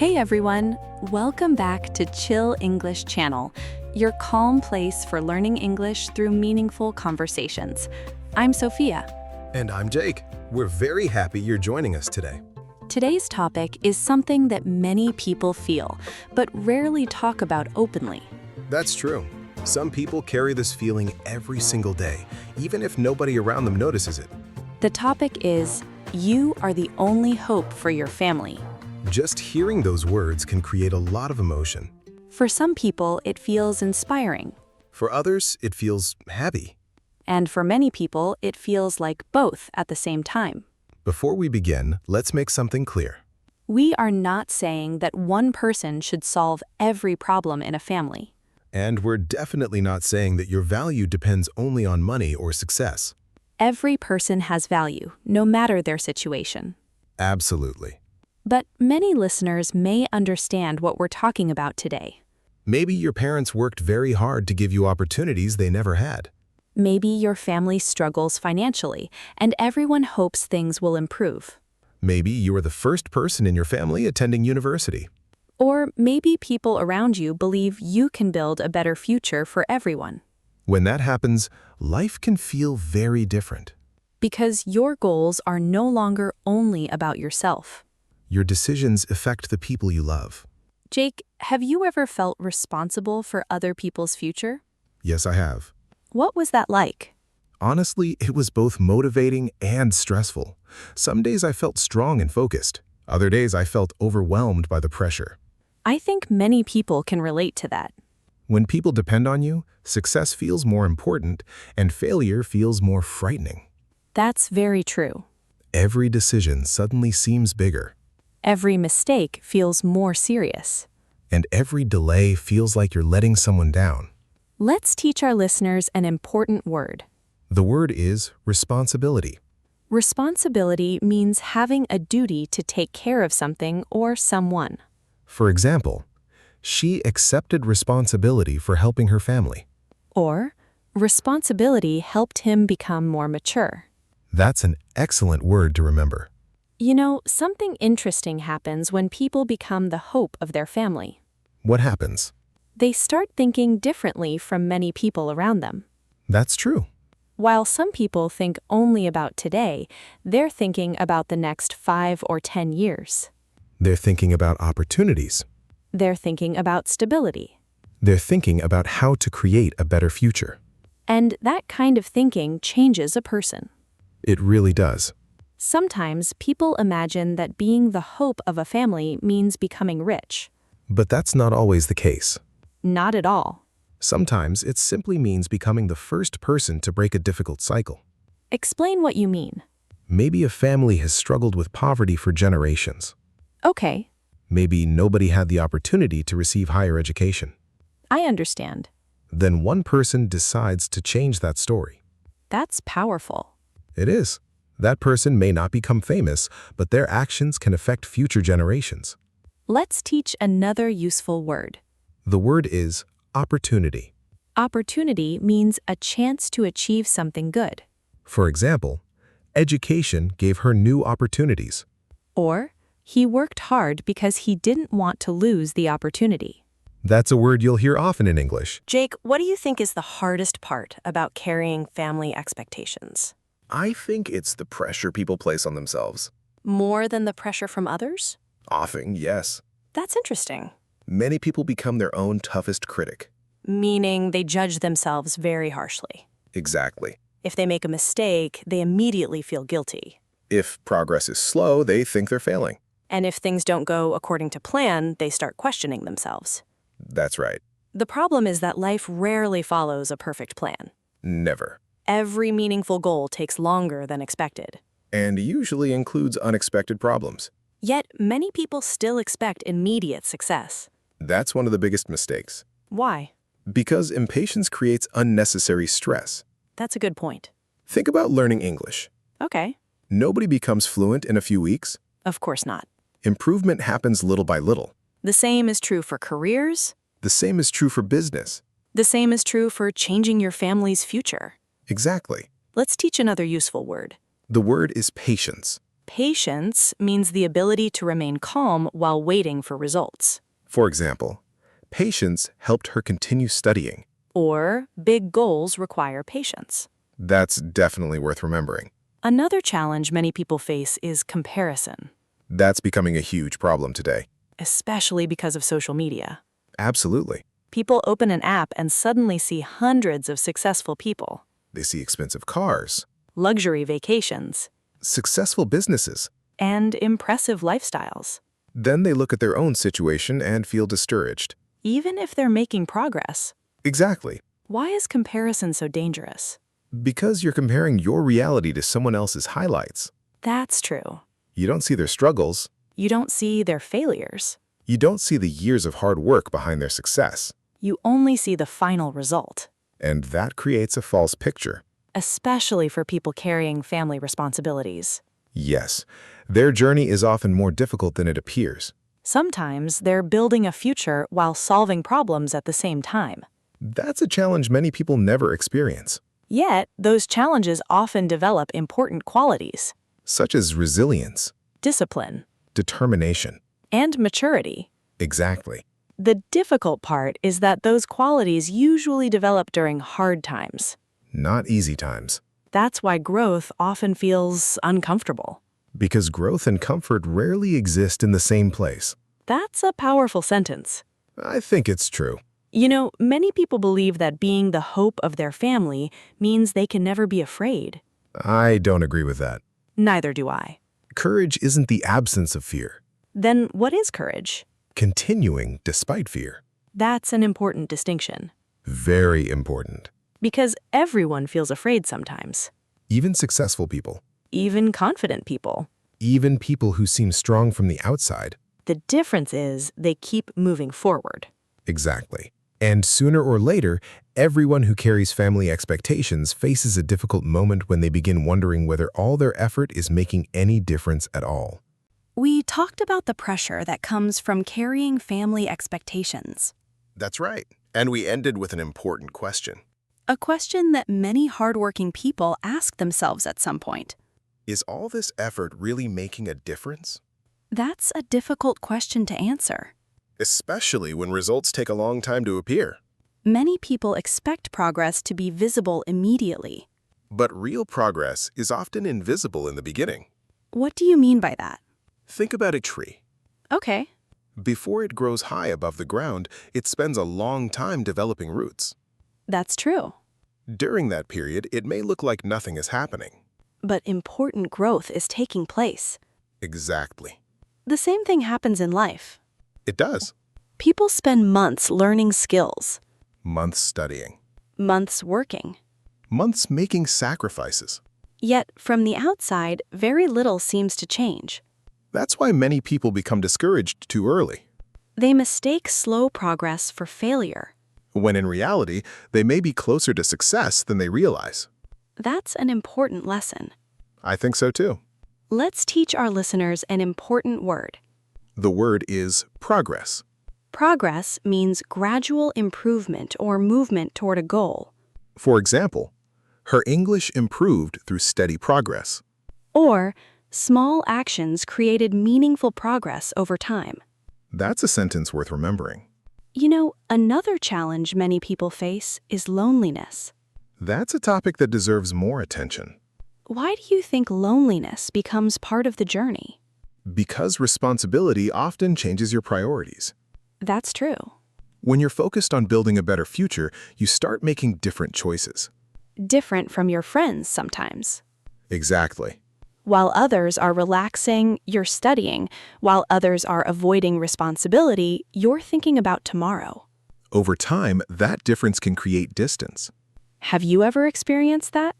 Hey everyone, welcome back to Chill English Channel, your calm place for learning English through meaningful conversations. I'm Sophia. And I'm Jake. We're very happy you're joining us today. Today's topic is something that many people feel, but rarely talk about openly. That's true. Some people carry this feeling every single day, even if nobody around them notices it. The topic is, you are the only hope for your family. Just hearing those words can create a lot of emotion. For some people, it feels inspiring. For others, it feels heavy. And for many people, it feels like both at the same time. Before we begin, let's make something clear. We are not saying that one person should solve every problem in a family. And we're definitely not saying that your value depends only on money or success. Every person has value, no matter their situation. Absolutely. But many listeners may understand what we're talking about today. Maybe your parents worked very hard to give you opportunities they never had. Maybe your family struggles financially, and everyone hopes things will improve. Maybe you are the first person in your family attending university. Or maybe people around you believe you can build a better future for everyone. When that happens, life can feel very different. Because your goals are no longer only about yourself. Your decisions affect the people you love. Jake, have you ever felt responsible for other people's future? Yes, I have. What was that like? Honestly, it was both motivating and stressful. Some days I felt strong and focused. Other days I felt overwhelmed by the pressure. I think many people can relate to that. When people depend on you, success feels more important and failure feels more frightening. That's very true. Every decision suddenly seems bigger. Every mistake feels more serious. And every delay feels like you're letting someone down. Let's teach our listeners an important word. The word is responsibility. Responsibility means having a duty to take care of something or someone. For example, she accepted responsibility for helping her family. Or, responsibility helped him become more mature. That's an excellent word to remember. You know, something interesting happens when people become the hope of their family. What happens? They start thinking differently from many people around them. That's true. While some people think only about today, they're thinking about the next 5 or 10 years. They're thinking about opportunities. They're thinking about stability. They're thinking about how to create a better future. And that kind of thinking changes a person. It really does. Sometimes people imagine that being the hope of a family means becoming rich. But that's not always the case. Not at all. Sometimes it simply means becoming the first person to break a difficult cycle. Explain what you mean. Maybe a family has struggled with poverty for generations. Okay, Maybe nobody had the opportunity to receive higher education. I understand. Then one person decides to change that story. That's powerful. It is. That person may not become famous, but their actions can affect future generations. Let's teach another useful word. The word is opportunity. Opportunity means a chance to achieve something good. For example, education gave her new opportunities. Or, he worked hard because he didn't want to lose the opportunity. That's a word you'll hear often in English. Jake, what do you think is the hardest part about carrying family expectations? I think it's the pressure people place on themselves. More than the pressure from others? Often, yes. That's interesting. Many people become their own toughest critic. Meaning they judge themselves very harshly. Exactly. If they make a mistake, they immediately feel guilty. If progress is slow, they think they're failing. And if things don't go according to plan, they start questioning themselves. That's right. The problem is that life rarely follows a perfect plan. Never. Every meaningful goal takes longer than expected. And usually includes unexpected problems. Yet, many people still expect immediate success. That's one of the biggest mistakes. Why? Because impatience creates unnecessary stress. That's a good point. Think about learning English. Okay. Nobody becomes fluent in a few weeks. Of course not. Improvement happens little by little. The same is true for careers. The same is true for business. The same is true for changing your family's future. Exactly. Let's teach another useful word. The word is patience. Patience means the ability to remain calm while waiting for results. For example, patience helped her continue studying. Or big goals require patience. That's definitely worth remembering. Another challenge many people face is comparison, That's becoming a huge problem today. especially because of social media. Absolutely. People open an app and suddenly see hundreds of successful people, They see expensive cars, luxury vacations, successful businesses. and impressive lifestyles. Then they look at their own situation and feel discouraged. Even if they're making progress. Exactly. Why is comparison so dangerous? Because you're comparing your reality to someone else's highlights. That's true. You don't see their struggles. You don't see their failures. You don't see the years of hard work behind their success. You only see the final result, And that creates a false picture. especially for people carrying family responsibilities. Yes, their journey is often more difficult than it appears. Sometimes they're building a future while solving problems at the same time. That's a challenge many people never experience, Yet, those challenges often develop important qualities, such as resilience, discipline, determination. and maturity. Exactly. The difficult part is that those qualities usually develop during hard times. Not easy times. That's why growth often feels uncomfortable. Because growth and comfort rarely exist in the same place. That's a powerful sentence. I think it's true. You know, many people believe that being the hope of their family means they can never be afraid. I don't agree with that. Neither do I. Courage isn't the absence of fear. Then what is courage? Continuing despite fear. That's an important distinction. Very important. Because everyone feels afraid sometimes. Even successful people. Even confident people. Even people who seem strong from the outside. The difference is they keep moving forward. Exactly. And sooner or later, everyone who carries family expectations faces a difficult moment when they begin wondering whether all their effort is making any difference at all. We talked about the pressure that comes from carrying family expectations. That's right. And we ended with an important question. A question that many hardworking people ask themselves at some point. Is all this effort really making a difference? That's a difficult question to answer. Especially when results take a long time to appear. Many people expect progress to be visible immediately. But real progress is often invisible in the beginning. What do you mean by that? Think about a tree. Okay. Before it grows high above the ground, it spends a long time developing roots. That's true. During that period, it may look like nothing is happening. But important growth is taking place. Exactly. The same thing happens in life. It does. People spend months learning skills, Months studying. months working. Months making sacrifices. Yet, from the outside, very little seems to change. That's why many people become discouraged too early, They mistake slow progress for failure. when in reality, they may be closer to success than they realize. That's an important lesson. I think so too. Let's teach our listeners an important word. The word is progress. Progress means gradual improvement or movement toward a goal. For example, her English improved through steady progress. Or, small actions created meaningful progress over time. That's a sentence worth remembering. You know, another challenge many people face is loneliness. That's a topic that deserves more attention. Why do you think loneliness becomes part of the journey? Because responsibility often changes your priorities. That's true. When you're focused on building a better future, you start making different choices. Different from your friends sometimes. Exactly. While others are relaxing, you're studying. While others are avoiding responsibility, you're thinking about tomorrow. Over time, that difference can create distance. Have you ever experienced that?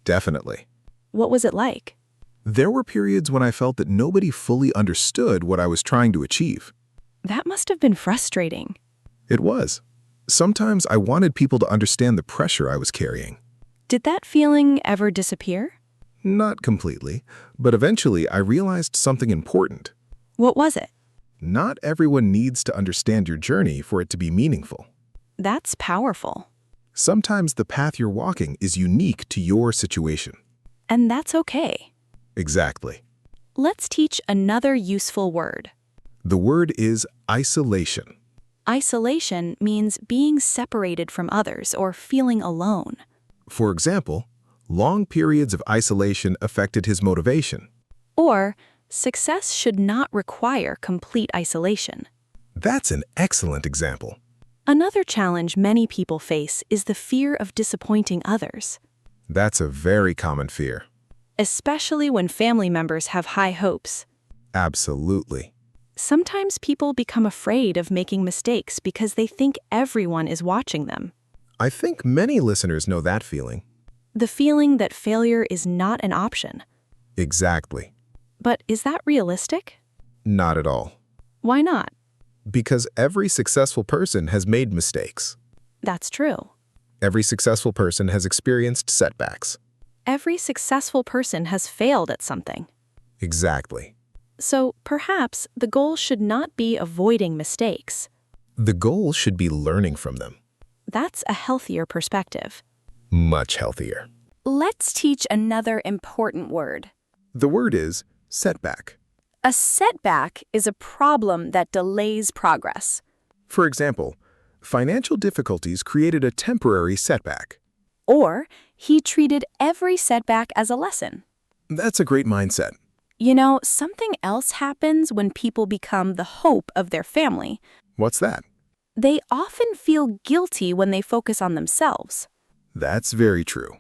Definitely. What was it like? There were periods when I felt that nobody fully understood what I was trying to achieve. That must have been frustrating. It was. Sometimes I wanted people to understand the pressure I was carrying. Did that feeling ever disappear? Not completely, but eventually I realized something important. What was it? Not everyone needs to understand your journey for it to be meaningful. That's powerful. Sometimes the path you're walking is unique to your situation. And that's okay. Exactly. Let's teach another useful word. The word is isolation. Isolation means being separated from others or feeling alone. For example, long periods of isolation affected his motivation. Or, success should not require complete isolation. That's an excellent example. Another challenge many people face is the fear of disappointing others, That's a very common fear. especially when family members have high hopes. Absolutely. Sometimes people become afraid of making mistakes because they think everyone is watching them. I think many listeners know that feeling. The feeling that failure is not an option. Exactly. But is that realistic? Not at all. Why not? Because every successful person has made mistakes. That's true. Every successful person has experienced setbacks. Every successful person has failed at something. Exactly. So perhaps the goal should not be avoiding mistakes. The goal should be learning from them. That's a healthier perspective. Much healthier. Let's teach another important word. The word is setback. A setback is a problem that delays progress. For example, financial difficulties created a temporary setback. Or he treated every setback as a lesson. That's a great mindset. You know, something else happens when people become the hope of their family. What's that? They often feel guilty when they focus on themselves. That's very true.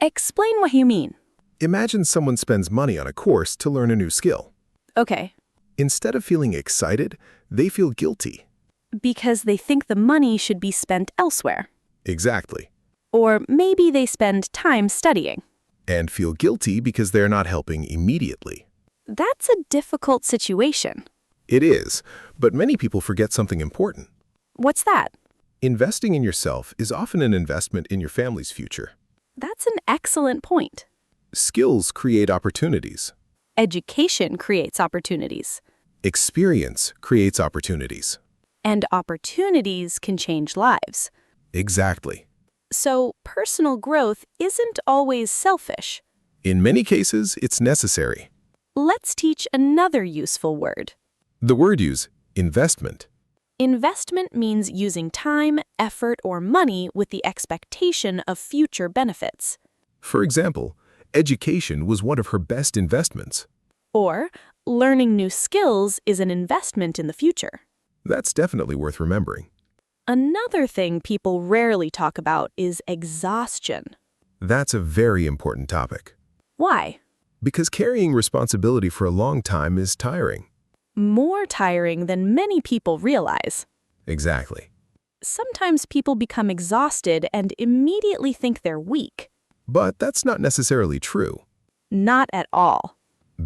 Explain what you mean. Imagine someone spends money on a course to learn a new skill. Okay. Instead of feeling excited, they feel guilty. Because they think the money should be spent elsewhere. Exactly. Or maybe they spend time studying. And feel guilty because they're not helping immediately. That's a difficult situation. It is, but many people forget something important. What's that? Investing in yourself is often an investment in your family's future. That's an excellent point. Skills create opportunities. Education creates opportunities. Experience creates opportunities. And opportunities can change lives. Exactly. So personal growth isn't always selfish. In many cases, it's necessary. Let's teach another useful word. The word use, investment. Investment means using time, effort, or money with the expectation of future benefits. For example, education was one of her best investments. Or, learning new skills is an investment in the future. That's definitely worth remembering. Another thing people rarely talk about is exhaustion. That's a very important topic. Why? Because carrying responsibility for a long time is tiring. More tiring than many people realize. Exactly. Sometimes people become exhausted and immediately think they're weak. But that's not necessarily true. Not at all.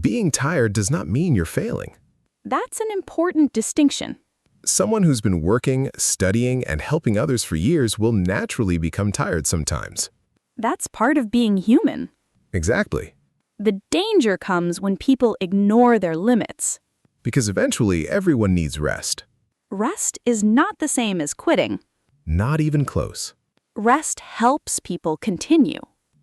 Being tired does not mean you're failing. That's an important distinction. Someone who's been working, studying, and helping others for years will naturally become tired sometimes. That's part of being human. Exactly. The danger comes when people ignore their limits. Because eventually everyone needs rest. Rest is not the same as quitting. Not even close. Rest helps people continue.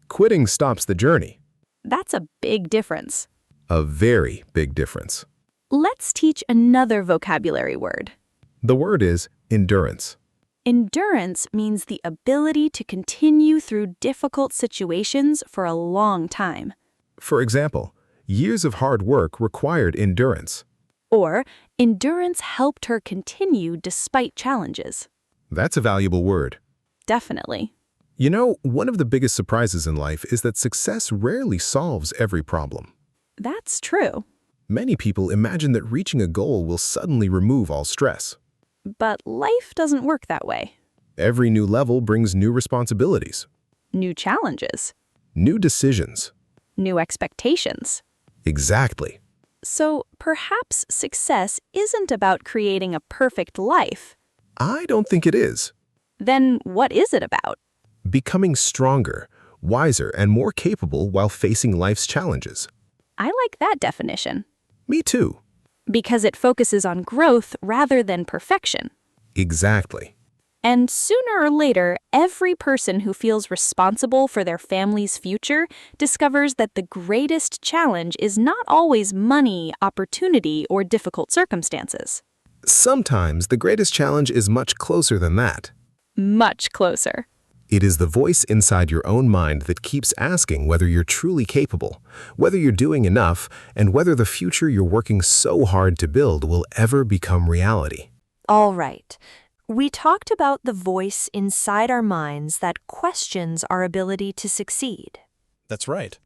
Quitting stops the journey. That's a big difference. A very big difference. Let's teach another vocabulary word. The word is endurance. Endurance means the ability to continue through difficult situations for a long time. For example, years of hard work required endurance. Or, endurance helped her continue despite challenges. That's a valuable word. Definitely. You know, one of the biggest surprises in life is that success rarely solves every problem. That's true. Many people imagine that reaching a goal will suddenly remove all stress. But life doesn't work that way. Every new level brings new responsibilities, New challenges. new decisions. New expectations. Exactly. So perhaps success isn't about creating a perfect life. I don't think it is. Then what is it about? Becoming stronger, wiser, and more capable while facing life's challenges. I like that definition. Me too. Because it focuses on growth rather than perfection. Exactly. And sooner or later, every person who feels responsible for their family's future discovers that the greatest challenge is not always money, opportunity, or difficult circumstances. Sometimes the greatest challenge is much closer than that. Much closer. It is the voice inside your own mind that keeps asking whether you're truly capable, whether you're doing enough, and whether the future you're working so hard to build will ever become reality. All right. We talked about the voice inside our minds that questions our ability to succeed. That's right.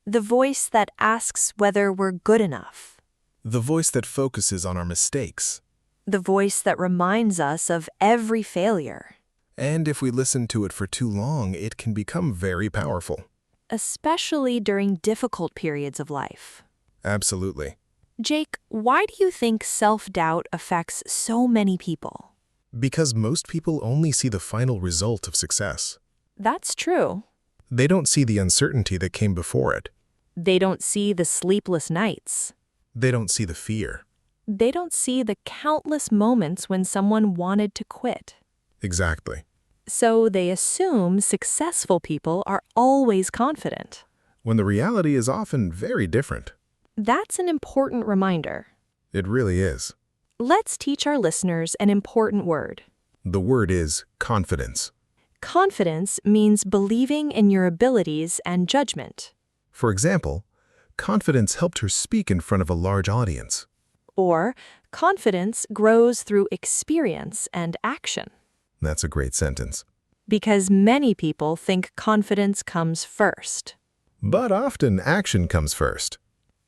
The voice that asks whether we're good enough. The voice that focuses on our mistakes. The voice that reminds us of every failure. And if we listen to it for too long, it can become very powerful. Especially during difficult periods of life. Absolutely. Jake, why do you think self-doubt affects so many people? Because most people only see the final result of success. That's true. They don't see the uncertainty that came before it. They don't see the sleepless nights. They don't see the fear. They don't see the countless moments when someone wanted to quit. Exactly. So they assume successful people are always confident. When the reality is often very different. That's an important reminder. It really is. Let's teach our listeners an important word. The word is confidence. Confidence means believing in your abilities and judgment. For example, confidence helped her speak in front of a large audience. Or, confidence grows through experience and action. That's a great sentence. Because many people think confidence comes first. But often action comes first.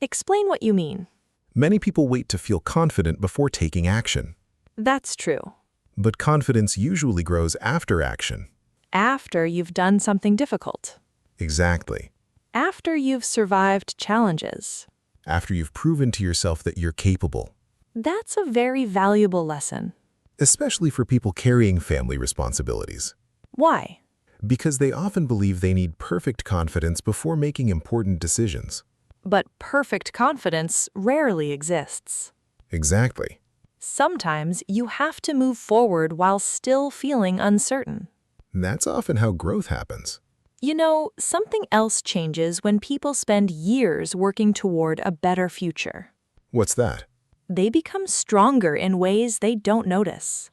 Explain what you mean. Many people wait to feel confident before taking action. That's true. But confidence usually grows after action. After you've done something difficult. Exactly. After you've survived challenges. After you've proven to yourself that you're capable. That's a very valuable lesson. Especially for people carrying family responsibilities. Why? Because they often believe they need perfect confidence before making important decisions. But perfect confidence rarely exists. Exactly. Sometimes you have to move forward while still feeling uncertain. That's often how growth happens. You know, something else changes when people spend years working toward a better future. What's that? They become stronger in ways they don't notice.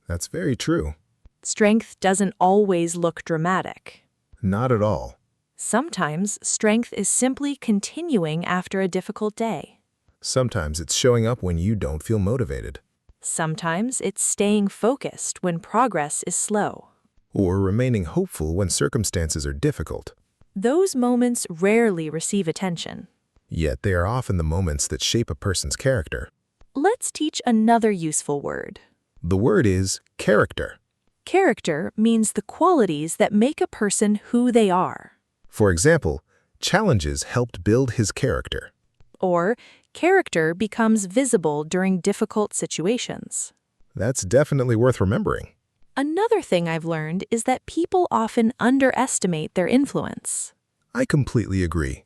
That's very true. Strength doesn't always look dramatic. Not at all. Sometimes strength is simply continuing after a difficult day. Sometimes it's showing up when you don't feel motivated. Sometimes it's staying focused when progress is slow. Or remaining hopeful when circumstances are difficult. Those moments rarely receive attention. Yet they are often the moments that shape a person's character. Let's teach another useful word. The word is character. Character means the qualities that make a person who they are. For example, challenges helped build his character. Or, character becomes visible during difficult situations. That's definitely worth remembering. Another thing I've learned is that people often underestimate their influence. I completely agree.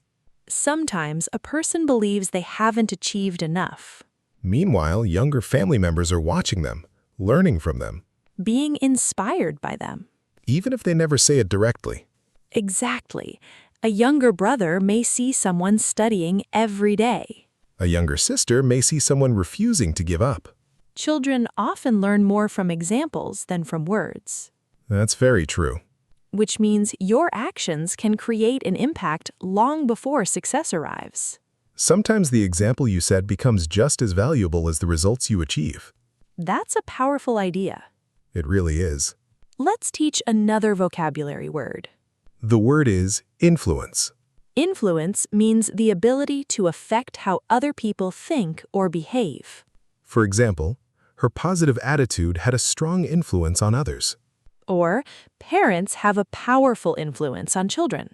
Sometimes a person believes they haven't achieved enough. Meanwhile, younger family members are watching them, learning from them, Being inspired by them. even if they never say it directly. Exactly. A younger brother may see someone studying every day. A younger sister may see someone refusing to give up. Children often learn more from examples than from words. That's very true. Which means your actions can create an impact long before success arrives. Sometimes the example you set becomes just as valuable as the results you achieve. That's a powerful idea. It really is. Let's teach another vocabulary word. The word is influence. Influence means the ability to affect how other people think or behave. For example, her positive attitude had a strong influence on others. Or, parents have a powerful influence on children.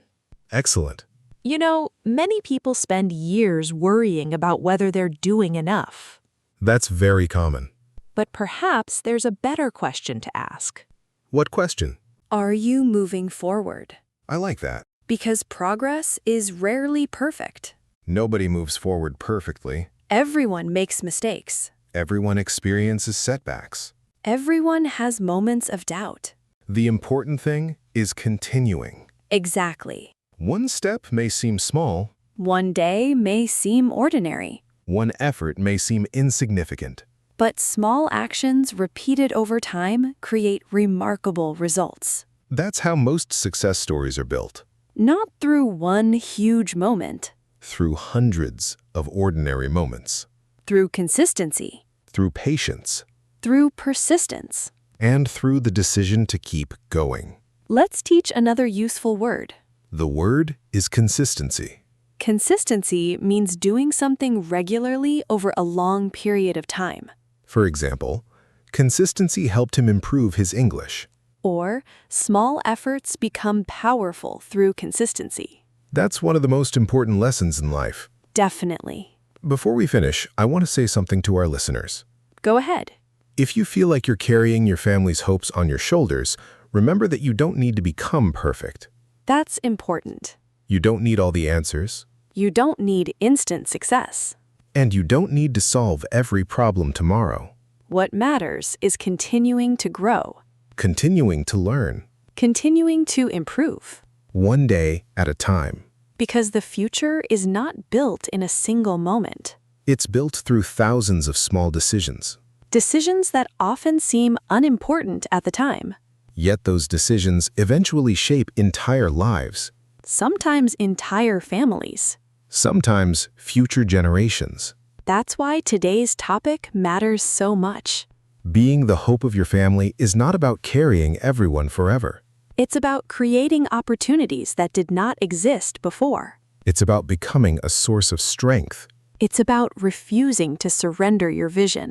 Excellent. You know, many people spend years worrying about whether they're doing enough. That's very common. But perhaps there's a better question to ask. What question? Are you moving forward? I like that. Because progress is rarely perfect. Nobody moves forward perfectly. Everyone makes mistakes. Everyone experiences setbacks. Everyone has moments of doubt. The important thing is continuing. Exactly. One step may seem small, One day may seem ordinary, one effort may seem insignificant. but small actions repeated over time create remarkable results. That's how most success stories are built, Not through one huge moment, through hundreds of ordinary moments, through consistency, through patience, through persistence. and through the decision to keep going. Let's teach another useful word. The word is consistency. Consistency means doing something regularly over a long period of time. For example, consistency helped him improve his English. Or, small efforts become powerful through consistency. That's one of the most important lessons in life. Definitely. Before we finish, I want to say something to our listeners. Go ahead. If you feel like you're carrying your family's hopes on your shoulders, remember that you don't need to become perfect. That's important. You don't need all the answers, You don't need instant success. and you don't need to solve every problem tomorrow. What matters is continuing to grow, Continuing to learn, continuing to improve. one day at a time. Because the future is not built in a single moment. It's built through thousands of small decisions. Decisions that often seem unimportant at the time, Yet those decisions eventually shape entire lives, sometimes entire families. sometimes future generations. That's why today's topic matters so much. Being the hope of your family is not about carrying everyone forever. It's about creating opportunities that did not exist before. It's about becoming a source of strength, It's about refusing to surrender your vision,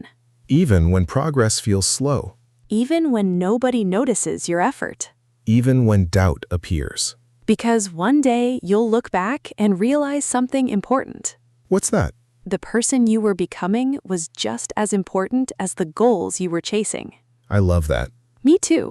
even when progress feels slow, even when nobody notices your effort. even when doubt appears. Because one day you'll look back and realize something important. What's that? The person you were becoming was just as important as the goals you were chasing. I love that. Me too.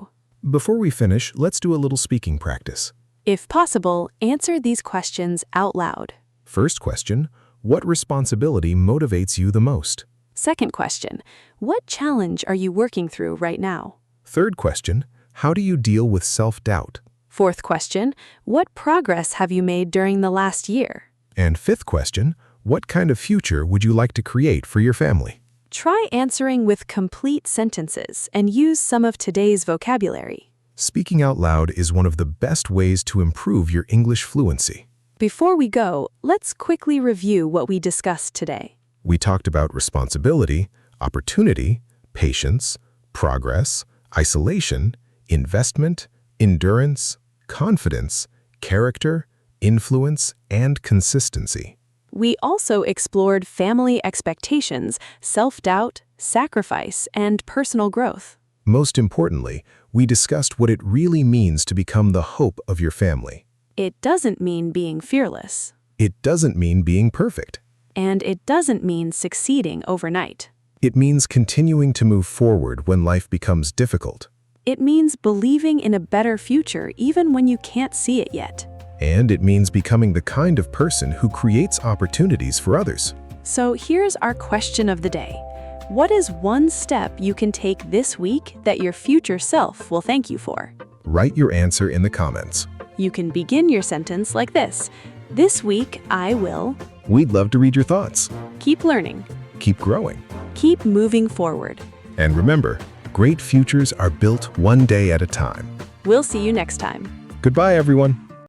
Before we finish, let's do a little speaking practice. If possible, answer these questions out loud. First question, what responsibility motivates you the most? Second question, what challenge are you working through right now? Third question, how do you deal with self-doubt? Fourth question, what progress have you made during the last year? And fifth question, what kind of future would you like to create for your family? Try answering with complete sentences and use some of today's vocabulary. Speaking out loud is one of the best ways to improve your English fluency. Before we go, let's quickly review what we discussed today. We talked about responsibility, opportunity, patience, progress, isolation, investment, endurance, confidence, character, influence, and consistency. We also explored family expectations, self-doubt, sacrifice, and personal growth. Most importantly, we discussed what it really means to become the hope of your family. It doesn't mean being fearless, It doesn't mean being perfect. and it doesn't mean succeeding overnight. It means continuing to move forward when life becomes difficult. It means believing in a better future even when you can't see it yet. And it means becoming the kind of person who creates opportunities for others. So here's our question of the day. What is one step you can take this week that your future self will thank you for? Write your answer in the comments. You can begin your sentence like this. This week, I will We'd love to read your thoughts. keep learning, Keep growing. keep moving forward. And remember, great futures are built one day at a time. We'll see you next time. Goodbye, everyone.